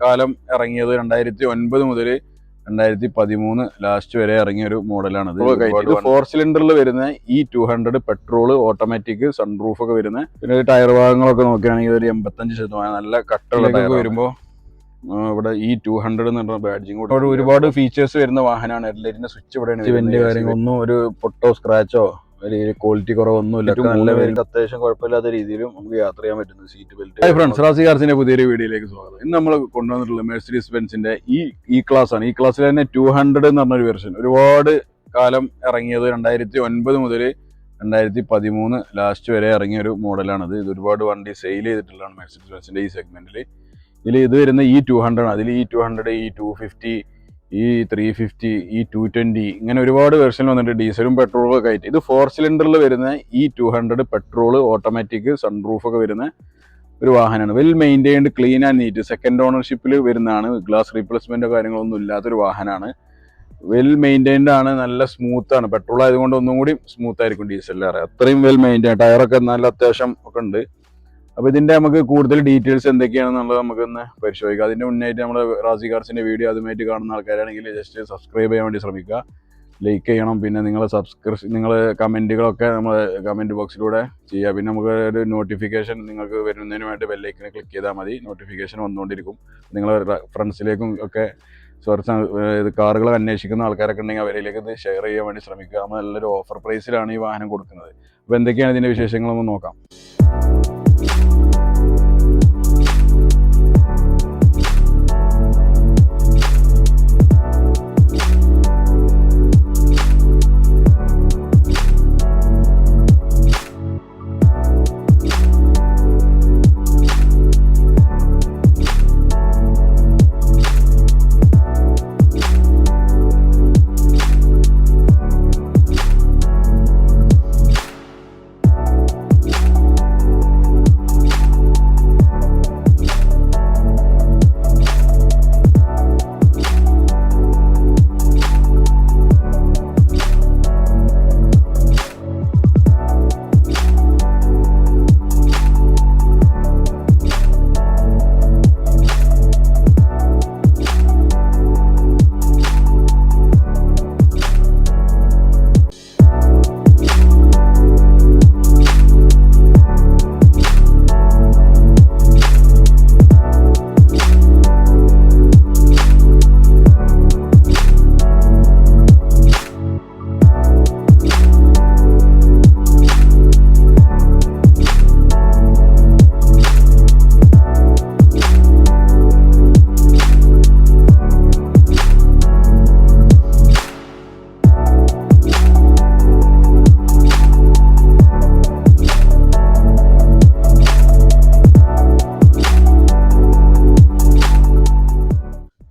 കാലം ഇറങ്ങിയത് 2009 മുതൽ 2013 ലാസ്റ്റ് വരെ ഇറങ്ങിയ ഒരു മോഡലാണത്. ഇത് 4 സിലിണ്ടറിൽ വരുന്ന E200 പെട്രോൾ ഓട്ടോമാറ്റിക് സൺറൂഫ് ഒക്കെ വരുന്ന. പിന്നെ ടയർ ഭാഗങ്ങളൊക്കെ നോക്കുകയാണെങ്കിൽ ഒരു 85% നല്ല കട്ടുള്ള ടയർ വരുമ്പോൾ ഇവിടെ E200 എന്ന് പറഞ്ഞ ബാഡ്ജിങ് കൂടെ ഒരുപാട് ഫീച്ചേഴ്സ് വരുന്ന വാഹനമാണ്. എല്ലാവരുടെ സ്വിച്ച് ഇവിടെയാണ്. കാര്യങ്ങളൊന്നും ഒരു പൊട്ടോ സ്ക്രാച്ചോ ഒരു ക്വാളിറ്റി കുറവൊന്നുമില്ല. നല്ല പേർക്ക് അത്യാവശ്യം കുഴപ്പമില്ലാത്ത രീതിയിലും നമുക്ക് യാത്ര ചെയ്യാൻ പറ്റുന്നത്. Seat belt. Hi friends, Razi കാർസിന്റെ പുതിയൊരു വീഡിയോയിലേക്ക് സ്വാഗതം. ഇന്ന് നമ്മൾ കൊണ്ടുവന്നിട്ടുള്ളത് മെഴ്സിഡീസ് ബെൻസിന്റെ ഈ ക്ലാസ് ആണ്. ഈ ക്ലാസ്സിൽ തന്നെ 200 എന്ന് പറഞ്ഞൊരു വെർഷൻ ഒരുപാട് കാലം ഇറങ്ങിയത് 2009 മുതൽ 2013 ലാസ്റ്റ് വരെ ഇറങ്ങിയ ഒരു മോഡലാണത്. ഇത് ഒരുപാട് വണ്ടി സെയിൽ ചെയ്തിട്ടുള്ളതാണ് മെഴ്സിഡീസ് ബെൻസിന്റെ ഈ സെഗ്മെന്റിൽ. ഇത് വരുന്ന E200 ആണ്. അതിൽ E200, E250, E350, E220 ഇങ്ങനെ ഒരുപാട് വെർഷൻ വന്നിട്ട് ഡീസലും പെട്രോളും ഒക്കെ ആയിട്ട്. ഇത് 4 സിലിണ്ടറിൽ വരുന്ന E200 പെട്രോൾ ഓട്ടോമാറ്റിക് സൺറൂഫ് ഒക്കെ വരുന്ന ഒരു വാഹനമാണ്. Well maintained, clean and neat. Second ഓണർഷിപ്പിൽ വരുന്നതാണ്. ഗ്ലാസ് റീപ്ലേസ്മെന്റോ കാര്യങ്ങളൊന്നും ഇല്ലാത്തൊരു വാഹനമാണ്. വെൽ മെയിൻറ്റൈൻഡ് ആണ്, നല്ല സ്മൂത്ത് ആണ്. പെട്രോൾ ആയതുകൊണ്ട് ഒന്നും കൂടി സ്മൂത്ത് ആയിരിക്കും ഡീസലിലേറെ. അത്രയും വെൽ മെയിൻറ്റൈൻഡ്. ടയറൊക്കെ നല്ല അത്യാവശ്യം ഒക്കെ ഉണ്ട്. അപ്പോൾ ഇതിന്റെ നമുക്ക് കൂടുതൽ ഡീറ്റെയിൽസ് എന്തൊക്കെയാണെന്നുള്ളത് നമുക്കൊന്ന് പരിശോധിക്കാം. അതിന്റെ മുന്നായിട്ട് നമ്മുടെ റാസി കാർസിന്റെ വീഡിയോ ആദ്യമായിട്ട് കാണുന്ന ആൾക്കാരാണെങ്കിൽ ജസ്റ്റ് സബ്സ്ക്രൈബ് ചെയ്യാൻ വേണ്ടി ശ്രമിക്കുക, ലൈക്ക് ചെയ്യണം. പിന്നെ നിങ്ങൾ കമന്റുകളൊക്കെ നമ്മൾ കമന്റ് ബോക്സിലൂടെ ചെയ്യുക. പിന്നെ നമുക്ക് ഒരു നോട്ടിഫിക്കേഷൻ നിങ്ങൾക്ക് വരുന്നതിന് വേണ്ടി ബെല്ലൈക്കനെ ക്ലിക്ക് ചെയ്താൽ മതി. നോട്ടിഫിക്കേഷൻ വന്നുകൊണ്ടിരിക്കും. നിങ്ങളുടെ ഫ്രണ്ട്സിലേക്കും ഒക്കെ കാറുകൾ അന്വേഷിക്കുന്ന ആൾക്കാരൊക്കെ ഉണ്ടെങ്കിൽ അവരിലേക്ക് ഇത് ഷെയർ ചെയ്യാൻ വേണ്ടി ശ്രമിക്കുക. നമ്മൾ നല്ലൊരു ഓഫർ പ്രൈസിലാണ് ഈ വാഹനം കൊടുക്കുന്നത്. അപ്പോൾ എന്തൊക്കെയാണ് ഇതിന്റെ വിശേഷങ്ങൾ നമുക്ക് നോക്കാം.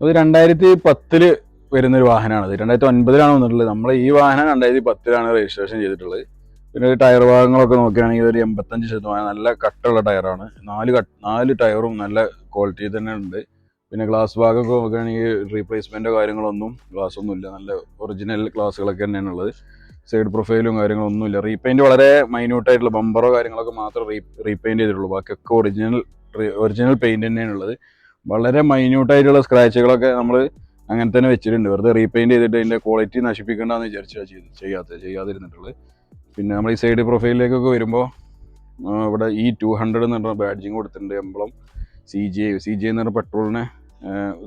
അത് 2010 വരുന്നൊരു വാഹനമാണത്. 2009 വന്നിട്ടുള്ളത്. നമ്മൾ ഈ വാഹനം 2010 രജിസ്ട്രേഷൻ ചെയ്തിട്ടുള്ളത്. പിന്നെ ടയർ ഭാഗങ്ങളൊക്കെ നോക്കുകയാണെങ്കിൽ ഒരു 85% നല്ല കട്ടുള്ള ടയറാണ്. 4 ടയറും നല്ല ക്വാളിറ്റി തന്നെ ഉണ്ട്. പിന്നെ ഗ്ലാസ് ഭാഗമൊക്കെ നോക്കുകയാണെങ്കിൽ റീപ്ലേസ്മെന്റോ കാര്യങ്ങളൊന്നും ഗ്ലാസ്സൊന്നും ഇല്ല. നല്ല ഒറിജിനൽ ഗ്ലാസ്സുകളൊക്കെ തന്നെയാണ് ഉള്ളത്. സൈഡ് പ്രൊഫൈലും കാര്യങ്ങളൊന്നും ഇല്ല. റീപെയിന്റ് വളരെ മൈന്യൂട്ടായിട്ടുള്ള ബമ്പറോ കാര്യങ്ങളൊക്കെ മാത്രം റീപെയിന്റ് ചെയ്തിട്ടുള്ളൂ. ബാക്കിയൊക്കെ ഒറിജിനൽ പെയിന്റ് തന്നെയാണ് ഉള്ളത്. വളരെ മൈന്യൂട്ടായിട്ടുള്ള സ്ക്രാച്ചുകളൊക്കെ നമ്മൾ അങ്ങനെ തന്നെ വെച്ചിട്ടുണ്ട്. വെറുതെ റീപെയിന്റ് ചെയ്തിട്ട് അതിൻ്റെ ക്വാളിറ്റി നശിപ്പിക്കേണ്ടെന്ന് വിചാരിച്ചാൽ ചെയ്യാതിരുന്നിട്ടുള്ളത്. പിന്നെ നമ്മൾ ഈ സൈഡ് പ്രൊഫൈലിലേക്കൊക്കെ വരുമ്പോൾ ഇവിടെ E200 എന്ന് പറഞ്ഞ ബാഡ്ജിങ് കൊടുത്തിട്ടുണ്ട്. എംബ്ലം CJ എന്ന് പറഞ്ഞ പെട്രോളിനെ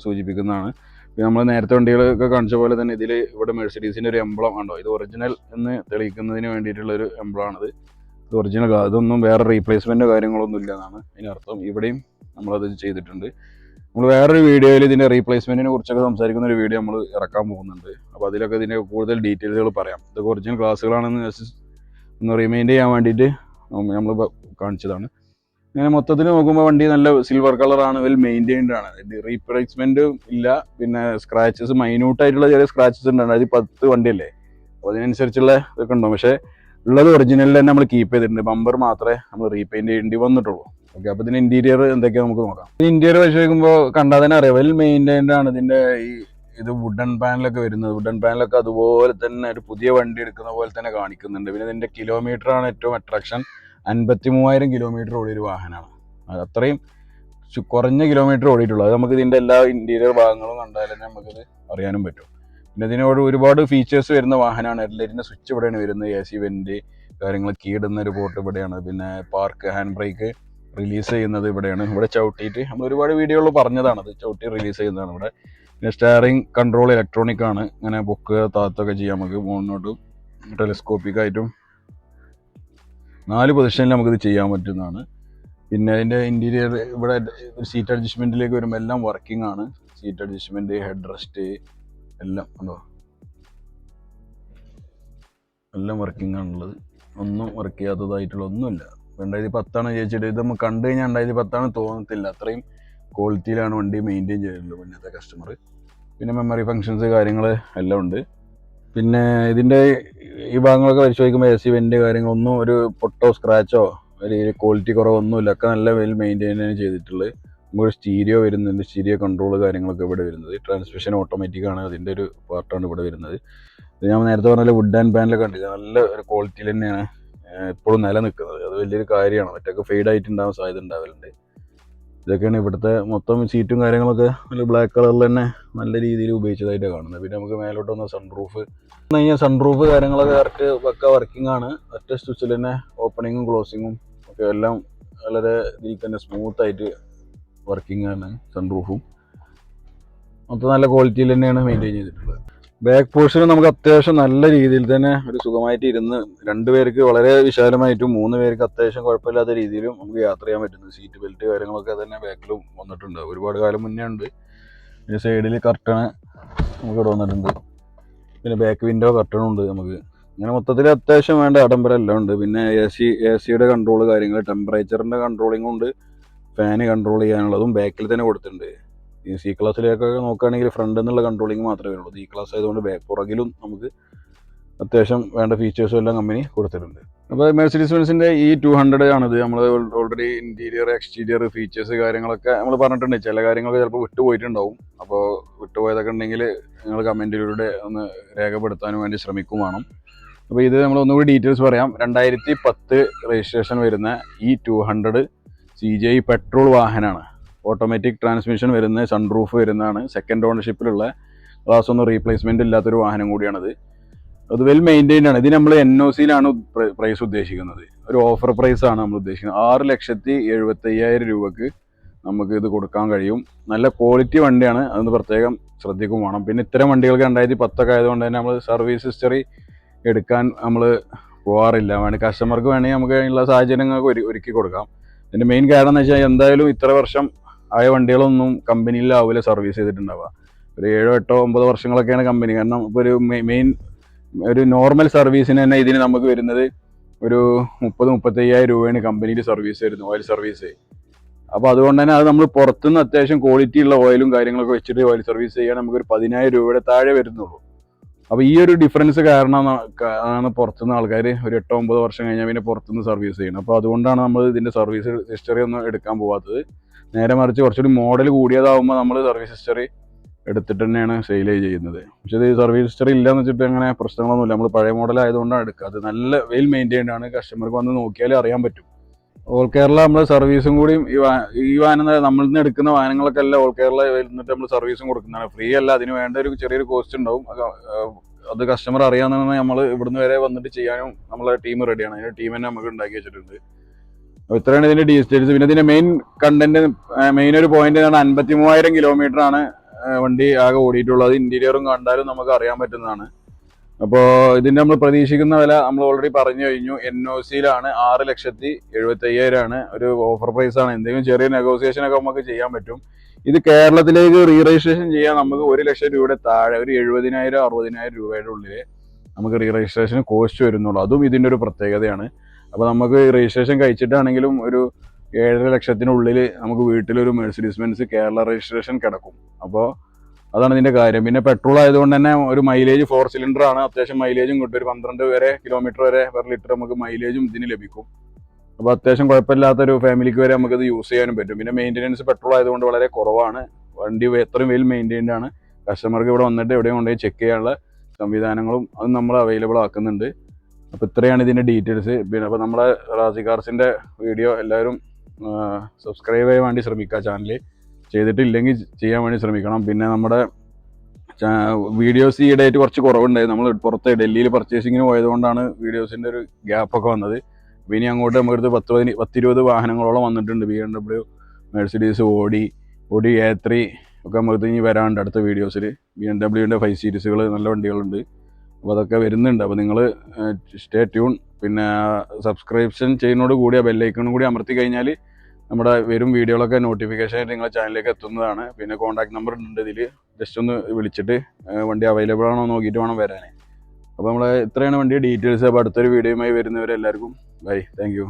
സൂചിപ്പിക്കുന്നതാണ്. പിന്നെ നമ്മൾ നേരത്തെ വണ്ടികളൊക്കെ കാണിച്ച പോലെ തന്നെ ഇതിൽ ഇവിടെ മെഴ്സിഡീസിൻ്റെ ഒരു എംബ്ലം ഉണ്ടോ, ഇത് ഒറിജിനൽ എന്ന് തെളിയിക്കുന്നതിന് വേണ്ടിയിട്ടുള്ളൊരു എംബ്ലമാണിത്. ഇത് ഒറിജിനൽ, അതൊന്നും വേറെ റീപ്ലേസ്മെൻറ്റോ കാര്യങ്ങളൊന്നും ഇല്ല എന്നാണ് അതിനർത്ഥം. ഇവിടെയും നമ്മളത് ചെയ്തിട്ടുണ്ട്. നമ്മൾ വേറൊരു വീഡിയോയിൽ ഇതിൻ്റെ റീപ്ലേസ്മെൻറ്റിനെ കുറിച്ചൊക്കെ സംസാരിക്കുന്ന ഒരു വീഡിയോ നമ്മൾ ഇറക്കാൻ പോകുന്നുണ്ട്. അപ്പോൾ അതിലൊക്കെ ഇതിൻ്റെ കൂടുതൽ ഡീറ്റെയിൽസുകൾ പറയാം. ഇതൊക്കെ ഒറിജിനൽ ക്ലാസ്സുകളാണെന്ന് ഒന്ന് റിമൈൻഡ് ചെയ്യാൻ വേണ്ടിയിട്ട് നമ്മൾ കാണിച്ചതാണ്. അങ്ങനെ മൊത്തത്തിൽ നോക്കുമ്പോൾ വണ്ടി നല്ല സിൽവർ കളറാണ്, വെൽ മെയിൻറ്റൈൻഡ് ആണ്. റീപ്ലേസ്മെൻറ്റും ഇല്ല. പിന്നെ സ്ക്രാച്ചസ് മൈന്യൂട്ടായിട്ടുള്ള ചെറിയ സ്ക്രാച്ചസ് ഉണ്ട്. 2010 വണ്ടിയല്ലേ, അപ്പോൾ അതിനനുസരിച്ചുള്ള ഇതൊക്കെ ഉണ്ടാവും. പക്ഷേ ഉള്ളത് ഒറിജിനലിൽ തന്നെ നമ്മൾ കീപ്പ് ചെയ്തിട്ടുണ്ട്. ബമ്പർ മാത്രമേ നമ്മൾ റീപെയിൻറ്റ് ചെയ്യേണ്ടി വന്നിട്ടുള്ളൂ. ഓക്കെ, അപ്പോൾ ഇതിന് ഇന്റീരിയർ എന്തൊക്കെയാണ് നമുക്ക് നോക്കാം. ഇന്റീരിയർ പരിശോധിക്കുമ്പോൾ കണ്ടാൽ തന്നെ അറിയാം, വെൽ മെയിൻറ്റൈൻഡ് ആണ്. ഇതിൻ്റെ ഇത് വുഡൻ പാനലൊക്കെ വരുന്നത്. വുഡൻ പാനലൊക്കെ അതുപോലെ തന്നെ ഒരു പുതിയ വണ്ടി എടുക്കുന്ന പോലെ തന്നെ കാണിക്കുന്നുണ്ട്. പിന്നെ ഇതിൻ്റെ കിലോമീറ്റർ ആണ് ഏറ്റവും അട്രാക്ഷൻ. 53,000 കിലോമീറ്റർ ഓടിയൊരു വാഹനമാണ്. അത്രയും കുറഞ്ഞ കിലോമീറ്റർ ഓടിയിട്ടുള്ളൂ. അത് നമുക്ക് ഇതിൻ്റെ എല്ലാ ഇൻറ്റീരിയർ ഭാഗങ്ങളും കണ്ടാൽ തന്നെ നമുക്കിത് അറിയാനും പറ്റും. പിന്നെ ഇതിനോട് ഒരുപാട് ഫീച്ചേഴ്സ് വരുന്ന വാഹനമാണ്. ഹെഡ്ലൈറ്റിൻ്റെ സ്വിച്ച് ഇവിടെയാണ് വരുന്നത്, AC വെൻറ്റ് കാര്യങ്ങൾ, കീ ഇടുന്ന ഒരു പോർട്ട് ഇവിടെയാണ്, പിന്നെ പാർക്ക് ഹാൻഡ് ബ്രേക്ക് റിലീസ് ചെയ്യുന്നത് ഇവിടെയാണ്. ഇവിടെ ചവിട്ടിയിട്ട് നമ്മൾ ഒരുപാട് വീഡിയോകളിൽ പറഞ്ഞതാണത്, ചവിട്ടി റിലീസ് ചെയ്യുന്നതാണ് ഇവിടെ. പിന്നെ സ്റ്റിയറിംഗ് കൺട്രോൾ ഇലക്ട്രോണിക് ആണ്, ഇങ്ങനെ പൊക്കുക താത്തൊക്കെ ചെയ്യാം നമുക്ക്. മുന്നോട്ടും ടെലിസ്കോപ്പിക് ആയിട്ടും 4 പൊസിഷനിൽ നമുക്കിത് ചെയ്യാൻ പറ്റുന്നതാണ്. പിന്നെ അതിൻ്റെ ഇൻറ്റീരിയർ ഇവിടെ സീറ്റ് അഡ്ജസ്റ്റ്മെൻറ്റിലേക്ക് വരുമ്പോൾ എല്ലാം വർക്കിംഗ് ആണ്. സീറ്റ് അഡ്ജസ്റ്റ്മെൻറ്റ്, ഹെഡ് റെസ്റ്റ് എല്ലാം ഉണ്ടോ, എല്ലാം വർക്കിംഗ് ആണുള്ളത്. ഒന്നും വർക്ക് ചെയ്യാത്തതായിട്ടുള്ള ഒന്നുമില്ല. 2010 ചോദിച്ചിട്ട് ഇത് നമുക്ക് കണ്ടു കഴിഞ്ഞാൽ 2010 തോന്നത്തില്ല, അത്രയും ക്വാളിറ്റിയിലാണ് വണ്ടി മെയിൻറ്റെയിൻ ചെയ്തിട്ടുള്ളത് മുന്നത്തെ കസ്റ്റമർ. പിന്നെ മെമ്മറി ഫങ്ഷൻസ് കാര്യങ്ങൾ എല്ലാം ഉണ്ട്. പിന്നെ ഇതിൻ്റെ ഈ ഭാഗങ്ങളൊക്കെ പരിശോധിക്കുമ്പോൾ AC വെൻ്റ് കാര്യങ്ങളൊന്നും ഒരു പൊട്ടോ സ്ക്രാച്ചോ ഒരു ക്വാളിറ്റി കുറവൊന്നുമില്ല, ഒക്കെ നല്ല വെൽ മെയിൻറ്റെയിൻ ചെയ്തിട്ടുള്ളത്. നമുക്കൊരു സ്റ്റീരിയോ വരുന്നുണ്ട്, സ്റ്റീരിയോ കൺട്രോൾ കാര്യങ്ങളൊക്കെ ഇവിടെ വരുന്നത്. ട്രാൻസ്മിഷൻ ഓട്ടോമാറ്റിക് ആണ്, അതിൻ്റെ ഒരു പാർട്ടാണ് ഇവിടെ വരുന്നത്. ഞാൻ നേരത്തെ പറഞ്ഞാൽ വുഡ് ആൻഡ് പാനലൊക്കെ കണ്ടില്ല, നല്ല ഒരു ക്വാളിറ്റിയിൽ തന്നെയാണ് എപ്പോഴും നിലനിൽക്കുന്നത്. അത് വലിയൊരു കാര്യമാണ്, മറ്റൊക്കെ ഫെയ്ഡ് ആയിട്ടുണ്ടാകാൻ സാധ്യത ഉണ്ടാവലുണ്ട്. ഇതൊക്കെയാണ് ഇവിടുത്തെ മൊത്തം സീറ്റും കാര്യങ്ങളൊക്കെ നല്ല ബ്ലാക്ക് കളറിൽ തന്നെ നല്ല രീതിയിൽ ഉപയോഗിച്ചതായിട്ടാണ് കാണുന്നത്. പിന്നെ നമുക്ക് മേലോട്ട് വന്ന സൺറൂഫ് കഴിഞ്ഞാൽ സൺറൂഫ് കാര്യങ്ങളൊക്കെ കറക്റ്റ് പക്ക വർക്കിംഗ് ആണ്. ഒറ്റ സ്വിച്ചിൽ തന്നെ ഓപ്പണിങ്ങും ക്ലോസിങ്ങും ഒക്കെ എല്ലാം വളരെ ഇതിൽ തന്നെ സ്മൂത്തായിട്ട് വർക്കിംഗ് ആണ്. സൺറൂഫും മൊത്തം നല്ല ക്വാളിറ്റിയിൽ തന്നെയാണ് മെയിൻറ്റെയിൻ ചെയ്തിട്ടുള്ളത്. ബാക്ക് പോർഷൻ നമുക്ക് അത്യാവശ്യം നല്ല രീതിയിൽ തന്നെ ഒരു സുഖമായിട്ട് ഇരുന്ന് 2 പേർക്ക് വളരെ വിശാലമായിട്ടും 3 പേർക്ക് അത്യാവശ്യം കുഴപ്പമില്ലാത്ത രീതിയിലും നമുക്ക് യാത്ര ചെയ്യാൻ പറ്റുന്നത്. സീറ്റ് ബെൽറ്റ് കാര്യങ്ങളൊക്കെ തന്നെ ബാക്കിലും വന്നിട്ടുണ്ട്, ഒരുപാട് കാലം മുന്നേ ഉണ്ട്. പിന്നെ സൈഡിൽ കർട്ടണ് നമുക്ക് ഇവിടെ വന്നിട്ടുണ്ട്. പിന്നെ ബാക്ക് വിൻഡോ കർട്ടണും ഉണ്ട് നമുക്ക്. അങ്ങനെ മൊത്തത്തിൽ അത്യാവശ്യം വേണ്ട ആഡംബരം എല്ലാം ഉണ്ട്. പിന്നെ AC യുടെ കൺട്രോൾ കാര്യങ്ങൾ, ടെമ്പറേച്ചറിൻ്റെ കൺട്രോളിങ്ങും ഉണ്ട്, ഫാന് കൺട്രോൾ ചെയ്യാനുള്ളതും ബാക്കിൽ തന്നെ കൊടുത്തിട്ടുണ്ട്. ഈ C ക്ലാസ്സിലേക്കൊക്കെ നോക്കുകയാണെങ്കിൽ ഫ്രണ്ടിൽ നിന്നുള്ള കൺട്രോളിങ് മാത്രമേ ഉള്ളൂ. ഈ ക്ലാസ് ആയതുകൊണ്ട് പുറകിലും നമുക്ക് അത്യാവശ്യം വേണ്ട ഫീച്ചേഴ്സും എല്ലാം കമ്പനി കൊടുത്തിട്ടുണ്ട്. അപ്പോൾ മെർസിഡീസ് ബെൻസിൻ്റെ ഈ 200 ആണിത്. നമ്മൾ ഓൾറെഡി ഇൻറ്റീരിയർ എക്സ്റ്റീരിയർ ഫീച്ചേഴ്സ് കാര്യങ്ങളൊക്കെ നമ്മൾ പറഞ്ഞിട്ടുണ്ട്. ചില കാര്യങ്ങളൊക്കെ ചിലപ്പോൾ വിട്ടുപോയിട്ടുണ്ടാവും. അപ്പോൾ വിട്ടുപോയതൊക്കെ ഉണ്ടെങ്കിൽ നിങ്ങൾ കമൻറ്റിലൂടെ ഒന്ന് രേഖപ്പെടുത്താൻ വേണ്ടി ശ്രമിക്കും വേണം. അപ്പോൾ ഇത് നമ്മൾ ഒന്നുകൂടി ഡീറ്റെയിൽസ് പറയാം. 2010 രജിസ്ട്രേഷൻ വരുന്ന ഈ 200 CGI പെട്രോൾ വാഹനമാണ്. ഓട്ടോമാറ്റിക് ട്രാൻസ്മിഷൻ വരുന്ന, സൺറൂഫ് വരുന്നതാണ്, സെക്കൻഡ് ഓണർഷിപ്പിലുള്ള, ഗ്ലാസ് ഒന്നും റീപ്ലേസ്മെൻറ്റ് ഇല്ലാത്തൊരു വാഹനം കൂടിയാണത്. അത് വെൽ മെയിൻറ്റെയിൻഡ് ആണ്. ഇതിന് നമ്മൾ NOCയിലാണ് പ്രൈസ് ഉദ്ദേശിക്കുന്നത്. ഒരു ഓഫർ പ്രൈസാണ് നമ്മൾ ഉദ്ദേശിക്കുന്നത്. 6,75,000 രൂപക്ക് നമുക്ക് ഇത് കൊടുക്കാൻ കഴിയും. നല്ല ക്വാളിറ്റി വണ്ടിയാണ്, അതൊന്ന് പ്രത്യേകം ശ്രദ്ധിക്കും വേണം. പിന്നെ ഇത്തരം വണ്ടികൾക്ക് 2010 ആയതുകൊണ്ട് തന്നെ നമ്മൾ സർവീസ് ഹിസ്റ്ററി എടുക്കാൻ നമ്മൾ പോകാറില്ല. വേണമെങ്കിൽ കസ്റ്റമർക്ക് വേണമെങ്കിൽ നമുക്ക് അതിനുള്ള സാഹചര്യങ്ങൾക്ക് ഒരുക്കി കൊടുക്കാം. ഇതിൻ്റെ മെയിൻ കാരണം എന്ന് വെച്ചാൽ എന്തായാലും ഇത്ര വർഷം ആയ വണ്ടികളൊന്നും കമ്പനിയിലാവില്ല സർവീസ് ചെയ്തിട്ടുണ്ടാവുക. ഒരു 7, 8, 9 വർഷങ്ങളൊക്കെയാണ് കമ്പനി. കാരണം ഇപ്പോൾ ഒരു നോർമൽ സർവീസിന് തന്നെ ഇതിന് നമുക്ക് വരുന്നത് ഒരു 30,000-35,000 രൂപയാണ് കമ്പനിയിൽ സർവീസ് വരുന്നത്, ഓയിൽ സർവീസ്. അപ്പോൾ അതുകൊണ്ട് തന്നെ അത് നമ്മൾ പുറത്തുനിന്ന് അത്യാവശ്യം ക്വാളിറ്റി ഉള്ള ഓയിലും കാര്യങ്ങളൊക്കെ വെച്ചിട്ട് ഓയിൽ സർവീസ് ചെയ്യാൻ നമുക്കൊരു 10,000 രൂപയുടെ താഴെ വരുന്നുള്ളൂ. അപ്പോൾ ഈ ഒരു ഡിഫറൻസ് കാരണം ആണ് പുറത്തുനിന്ന് ആൾക്കാർ ഒരു 8-9 വർഷം കഴിഞ്ഞാൽ പിന്നെ പുറത്തുനിന്ന് സർവീസ് ചെയ്യണം. അപ്പോൾ അതുകൊണ്ടാണ് നമ്മൾ ഇതിൻ്റെ സർവീസ് ഹിസ്റ്ററി ഒന്നും എടുക്കാൻ പോകാത്തത്. നേരെ മറിച്ച് കുറച്ചുകൂടി മോഡൽ കൂടിയതാകുമ്പോൾ നമ്മൾ സർവീസ് ഹിസ്റ്ററി എടുത്തിട്ട് തന്നെയാണ് സെയിൽ ചെയ്യുന്നത്. പക്ഷേ ഇത് സർവീസ് ഹിസ്റ്ററി ഇല്ലയെന്ന് വെച്ചിട്ട് അങ്ങനെ പ്രശ്നങ്ങളൊന്നുമില്ല. നമ്മൾ പഴയ മോഡൽ ആയതുകൊണ്ടാണ് എടുക്കുക. അത് നല്ല വെൽ മെയിൻറ്റെയിൻഡ് ആണ്, കസ്റ്റമർക്ക് വന്ന് നോക്കിയാലേ അറിയാൻ പറ്റും. ഓൾ കേരള നമ്മൾ സർവീസും കൂടി ഈ വാഹനം നമ്മളിൽ നിന്ന് എടുക്കുന്ന വാഹനങ്ങളൊക്കെ അല്ല ഓൾ കേരള എന്നിട്ട് നമ്മൾ സർവീസും കൊടുക്കുന്നതാണ്. ഫ്രീ അല്ല, അതിന് വേണ്ട ഒരു ചെറിയൊരു കോസ്റ്റ് ഉണ്ടാവും. അത് കസ്റ്റമർ അറിയാവുന്നതാണ്. നമ്മൾ ഇവിടുന്ന് വരെ വന്നിട്ട് ചെയ്യാനും നമ്മളെ ടീം റെഡിയാണ്. അതിൻ്റെ ടീം തന്നെ നമുക്ക് ഉണ്ടാക്കി വെച്ചിട്ടുണ്ട്. അപ്പോൾ ഇത്രയാണ് ഇതിൻ്റെ ഡീറ്റെയിൽസ്. പിന്നെ ഇതിൻ്റെ മെയിൻ ഒരു പോയിന്റ് ആണ് 53,000 കിലോമീറ്റർ ആണ് വണ്ടി ആകെ ഓടിയിട്ടുള്ളത്. ഇൻറ്റീരിയറും കണ്ടാലും നമുക്ക് അറിയാൻ പറ്റുന്നതാണ്. അപ്പോൾ ഇതിൻ്റെ നമ്മൾ പ്രതീക്ഷിക്കുന്ന വില നമ്മൾ ഓൾറെഡി പറഞ്ഞു കഴിഞ്ഞു. NOCയിലാണ് 6,75,000 ആണ്. ഒരു ഓഫർ പ്രൈസാണ്. എന്തെങ്കിലും ചെറിയ നെഗോസിയേഷനൊക്കെ നമുക്ക് ചെയ്യാൻ പറ്റും. ഇത് കേരളത്തിലേക്ക് റീ രജിസ്ട്രേഷൻ ചെയ്യാൻ നമുക്ക് 1 ലക്ഷം രൂപയുടെ താഴെ, ഒരു 70,000-60,000 രൂപയുടെ ഉള്ളിൽ നമുക്ക് റീ രജിസ്ട്രേഷന് കോസ്റ്റ് വരുന്നുള്ളൂ. അതും ഇതിൻ്റെ ഒരു പ്രത്യേകതയാണ്. അപ്പോൾ നമുക്ക് രജിസ്ട്രേഷൻ കഴിച്ചിട്ടാണെങ്കിലും ഒരു 7.5 ലക്ഷത്തിനുള്ളിൽ നമുക്ക് വീട്ടിലൊരു മെർസിഡീസ് ബെൻസ് കേരള രജിസ്ട്രേഷൻ കിടക്കും. അപ്പോൾ അതാണ് ഇതിൻ്റെ കാര്യം. പിന്നെ പെട്രോൾ ആയതുകൊണ്ട് തന്നെ ഒരു മൈലേജ് 4 സിലിണ്ടർ ആണ്. അത്യാവശ്യം മൈലേജും കിട്ടും. ഒരു 12 കിലോമീറ്റർ വരെ പെർ ലിറ്റർ നമുക്ക് മൈലേജും ഇതിന് ലഭിക്കും. അപ്പോൾ അത്യാവശ്യം കുഴപ്പമില്ലാത്തൊരു ഫാമിലിക്ക് വരെ നമുക്കത് യൂസ് ചെയ്യാനും പറ്റും. പിന്നെ മെയിൻ്റെനൻസ് പെട്രോൾ ആയതുകൊണ്ട് വളരെ കുറവാണ്. വണ്ടി എത്രയും വെൽ മെയിൻറ്റെയിൻഡ് ആണ്. കസ്റ്റമർക്ക് ഇവിടെ വന്നിട്ട് എവിടെയും കൊണ്ടുപോയി ചെക്ക് ചെയ്യാനുള്ള സംവിധാനങ്ങളും അത് നമ്മൾ അവൈലബിൾ ആക്കുന്നുണ്ട്. അപ്പോൾ ഇത്രയാണ് ഇതിൻ്റെ ഡീറ്റെയിൽസ്. പിന്നെ അപ്പോൾ നമ്മളെ റാസി കാർസിൻ്റെ വീഡിയോ എല്ലാവരും സബ്സ്ക്രൈബ് ചെയ്യാൻ വേണ്ടി ശ്രമിക്കുക. ചാനൽ ചെയ്തിട്ടില്ലെങ്കിൽ ചെയ്യാൻ വേണ്ടി ശ്രമിക്കണം. പിന്നെ നമ്മുടെ വീഡിയോസ് ഈയിടെയായിട്ട് കുറച്ച് കുറവുണ്ടായി. നമ്മൾ പുറത്ത് ഡൽഹിയിൽ പർച്ചേസിങ്ങിന് പോയതുകൊണ്ടാണ് വീഡിയോസിൻ്റെ ഒരു ഗ്യാപ്പൊക്കെ വന്നത്. അപ്പോൾ ഇനി അങ്ങോട്ട് നമുക്ക് 10-20 വാഹനങ്ങളോളം വന്നിട്ടുണ്ട്. BMW, മെഴ്സിഡീസ്, ഓഡി A3 ഒക്കെ നമുക്ക് ഇനി വരാനുണ്ട് അടുത്ത വീഡിയോസിൽ. BMW 5 സീരീസുകൾ നല്ല വണ്ടികളുണ്ട്. അപ്പോൾ അതൊക്കെ വരുന്നുണ്ട്. അപ്പോൾ നിങ്ങൾ സ്റ്റേ ട്യൂൺ. പിന്നെ സബ്സ്ക്രിപ്ഷൻ ചെയ്യുന്നതോട് കൂടി ആ ബെല്ലൈക്കണും കൂടി അമർത്തി കഴിഞ്ഞാൽ നമ്മുടെ വരും വീഡിയോകളൊക്കെ നോട്ടിഫിക്കേഷൻ ആയിട്ട് നിങ്ങളുടെ ചാനലിലേക്ക് എത്തുന്നതാണ്. പിന്നെ കോൺടാക്ട് നമ്പർ ഉണ്ട് ഇതിൽ. ജസ്റ്റ് ഒന്ന് വിളിച്ചിട്ട് വണ്ടി അവൈലബിൾ ആണോ നോക്കിയിട്ട് വേണം വരാൻ. അപ്പോൾ നമ്മൾ ഇത്രയാണ് വണ്ടി ഡീറ്റെയിൽസ്. അപ്പോൾ അടുത്തൊരു വീഡിയോയുമായി വരുന്നവരെല്ലാവർക്കും ബൈ. Thank you.